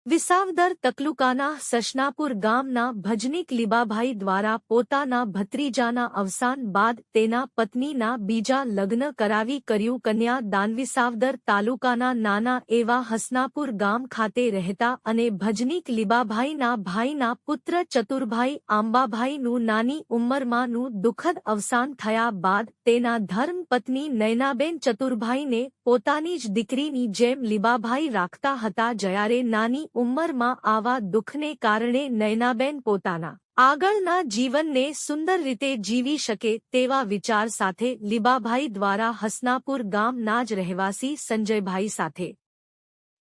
વિસાવદર તકલુકાના સશનાપુર ગામના ભજનીક લીબાભાઈ દ્વારા પોતાના ભત્રીજાના અવસાન બાદ તેના પત્નીના બીજા લગ્ન કરાવી કર્યું કન્યા દાન। વિસાવદર તાલુકાના નાના એવા હસનાપુર ગામ ખાતે રહેતા અને ભજનીક લીબાભાઈના ભાઈના પુત્ર ચતુરભાઈ આંબાભાઈનું નાની ઉંમરમાંનું દુઃખદ અવસાન થયા બાદ તેના ધર્મપત્ની નયનાબેન ચતુરભાઈને પોતાની જ દીકરીની જેમ લીબાભાઈ રાખતા હતા। જ્યારે નાની ઉંમરમાં આવા દુઃખને કારણે નયનાબેન પોતાના આગળના જીવનને સુંદર રીતે જીવી શકે તેવા વિચાર સાથે લીબાભાઈ દ્વારા હસનાપુર ગામના જ રહેવાસી સંજયભાઈ સાથે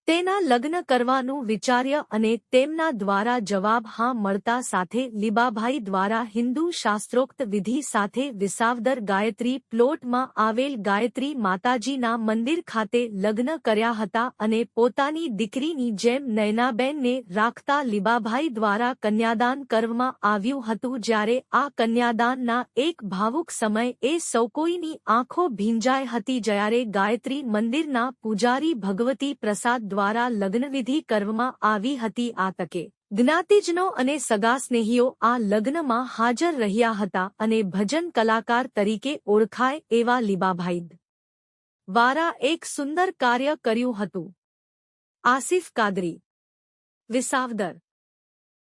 તેના લગ્ન કરવાનું વિચાર્ય અને તેમના દ્વારા જવાબ હા મળતા સાથે લીબાભાઈ દ્વારા હિન્દુ શાસ્ત્રોક્ત વિધિ સાથે વિસાવદર ગાયત્રી પ્લોટમાં આવેલ ગાયત્રી માતાજીના મંદિર ખાતે લગ્ન કર્યા હતા અને પોતાની દીકરીની જેમ નયનાબેનને રાખતા લીબાભાઈ દ્વારા કન્યાદાન કરવામાં આવ્યું હતું। જ્યારે આ કન્યાદાનના એક ભાવુક સમયે સૌ કોઈની આંખો ભીંજાઈ હતી। જ્યારે ગાયત્રી મંદિરના પૂજારી ભગવતી પ્રસાદ દ્વારા લગ્નવિધિ કરવામાં આવી હતી। આ તકે જ્ઞાતિજનો અને સગા સ્નેહીઓ આ લગ્નમાં હાજર રહ્યા હતા અને ભજન કલાકાર તરીકે ઓળખાય એવા લીબાભાઈ દ્વારા એક સુંદર કાર્ય કર્યું હતું। આસિફ કાદરી, વિસાવદર।